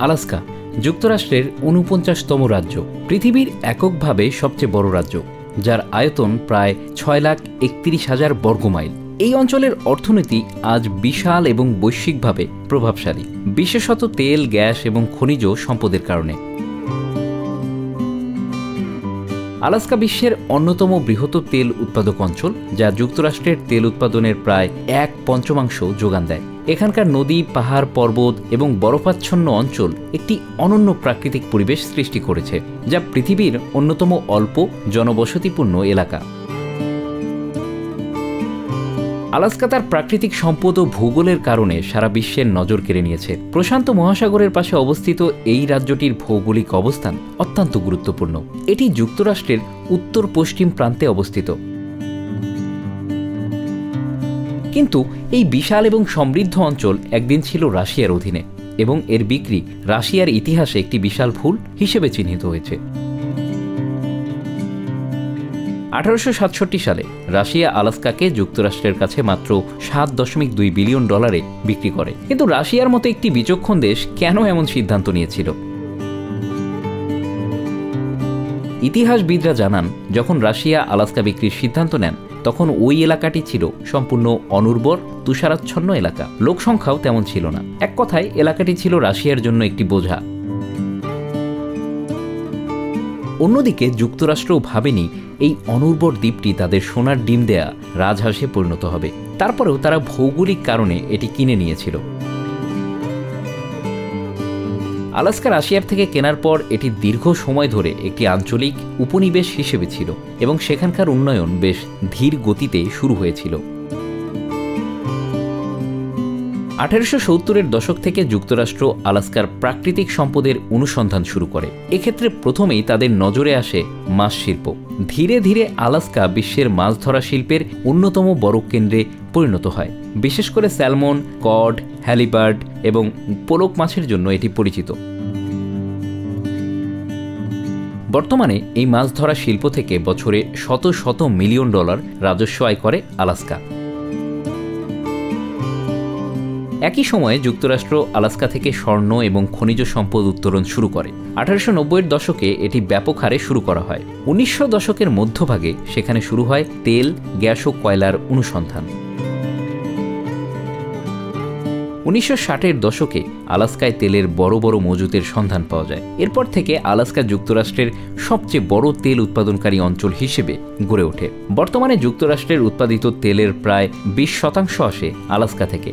Alaska যুক্তরাষ্ট্রের ৪৯তম রাজ্য, পৃথিবীর এককভাবে সবচেয়ে বড় রাজ্য, যার আয়তন প্রায় ৬,৩১,০০০ বর্গমাইল। এই অঞ্চলের অর্থনীতি আজ বিশাল এবং বৈশ্বিকভাবে প্রভাবশালী, বিশেষত তেল, গ্যাস এবং খনিজ সম্পদের কারণে। আলাস্কা বিশ্বের অন্যতম বৃহত্তম তেল উৎপাদক অঞ্চল, যা যুক্তরাষ্ট্রের তেল উৎপাদনের প্রায় ১/৫ যোগান দেয়। এখানকার নদী, পাহাড়, পর্বত এবং বরফাচ্ছন্ন অঞ্চল একটি অনন্য প্রাকৃতিক পরিবেশ সৃষ্টি করেছে, যা পৃথিবীর অন্যতম অল্প জনবসতিপূর্ণ এলাকা। আলাস্কা তার প্রাকৃতিক সম্পদ ও ভূগোলের কারণে সারা বিশ্বের নজর কেড়ে নিয়েছে। প্রশান্ত মহাসাগরের পাশে অবস্থিত এই রাজ্যটির ভৌগোলিক অবস্থান অত্যন্ত গুরুত্বপূর্ণ। এটি যুক্তরাষ্ট্রের উত্তর পশ্চিম প্রান্তে অবস্থিত। কিন্তু এই বিশাল এবং সমৃদ্ধ অঞ্চল একদিন ছিল রাশিয়ার অধীনে, এবং এর বিক্রি রাশিয়ার ইতিহাসে একটি বিশাল ভুল হিসেবে চিহ্নিত হয়েছে। ১৮৬৭ সালে রাশিয়া আলাস্কাকে যুক্তরাষ্ট্রের কাছে মাত্র $৭.২ বিলিয়ন বিক্রি করে। কিন্তু রাশিয়ার মতো একটি বিচক্ষণ দেশ কেন এমন সিদ্ধান্ত নিয়েছিল? ইতিহাসবিদরা জানান, যখন রাশিয়া আলাস্কা বিক্রির সিদ্ধান্ত নেন, তখন ওই এলাকাটি ছিল সম্পূর্ণ অনুর্বর, তুষারাচ্ছন্ন এলাকা। লোকসংখ্যাও তেমন ছিল না। এক কথায় এলাকাটি ছিল রাশিয়ার জন্য একটি বোঝা। অন্যদিকে যুক্তরাষ্ট্রও ভাবেনি এই অনুর্বর দ্বীপটি তাদের সোনার ডিম দেয়া রাজহাঁসে পরিণত হবে। তারপরেও তারা ভৌগোলিক কারণে এটি কিনে নিয়েছিল। আলাস্কা রাশিয়ার থেকে কেনার পর এটি দীর্ঘ সময় ধরে একটি আঞ্চলিক উপনিবেশ হিসেবে ছিল, এবং সেখানকার উন্নয়ন বেশ ধীর গতিতে শুরু হয়েছিল। ১৮৭০-এর দশক থেকে যুক্তরাষ্ট্র আলাস্কার প্রাকৃতিক সম্পদের অনুসন্ধান শুরু করে। এক্ষেত্রে প্রথমেই তাদের নজরে আসে মাছ শিল্প। ধীরে ধীরে আলাস্কা বিশ্বের মাছ ধরা শিল্পের অন্যতম বড় কেন্দ্রে পরিণত হয়। বিশেষ করে স্যালমন, কড, হ্যালিবার্ড এবং পোলক মাছের জন্য এটি পরিচিত। বর্তমানে এই মাছ ধরা শিল্প থেকে বছরে শত শত মিলিয়ন ডলার রাজস্ব আয় করে আলাস্কা। একই সময়ে যুক্তরাষ্ট্র আলাস্কা থেকে স্বর্ণ এবং খনিজ সম্পদ উত্তোলন শুরু করে। ১৮৯০-এর দশকে এটি ব্যাপক হারে শুরু করা হয়। ১৯০০ দশকের মধ্যভাগে সেখানে শুরু হয় তেল, গ্যাস ও কয়লার অনুসন্ধান। ১৯৬০-এর দশকে আলাস্কায় তেলের বড় বড় মজুতের সন্ধান পাওয়া যায়। এরপর থেকে আলাস্কা যুক্তরাষ্ট্রের সবচেয়ে বড় তেল উৎপাদনকারী অঞ্চল হিসেবে গড়ে ওঠে। বর্তমানে যুক্তরাষ্ট্রের উৎপাদিত তেলের প্রায় ২০% আসে আলাস্কা থেকে।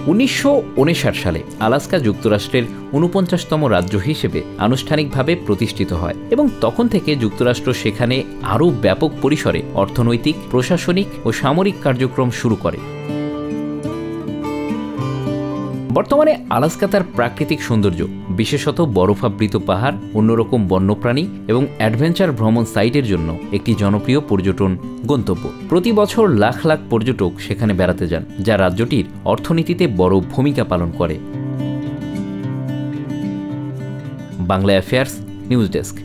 ১৯৫৯ সালে আলাস্কা যুক্তরাষ্ট্রের ৪৯তম রাজ্য হিসেবে আনুষ্ঠানিকভাবে প্রতিষ্ঠিত হয়, এবং তখন থেকে যুক্তরাষ্ট্র সেখানে আরও ব্যাপক পরিসরে অর্থনৈতিক, প্রশাসনিক ও সামরিক কার্যক্রম শুরু করে। বর্তমানে আলাস্কা তার প্রাকৃতিক সৌন্দর্য, বিশেষত বরফাবৃত পাহাড়, অন্যরকম বন্যপ্রাণী এবং অ্যাডভেঞ্চার ভ্রমণ সাইটের জন্য একটি জনপ্রিয় পর্যটন গন্তব্য। প্রতি বছর লাখ লাখ পর্যটক সেখানে বেড়াতে যান, যা রাজ্যটির অর্থনীতিতে বড় ভূমিকা পালন করে। Bangla affairs news desk.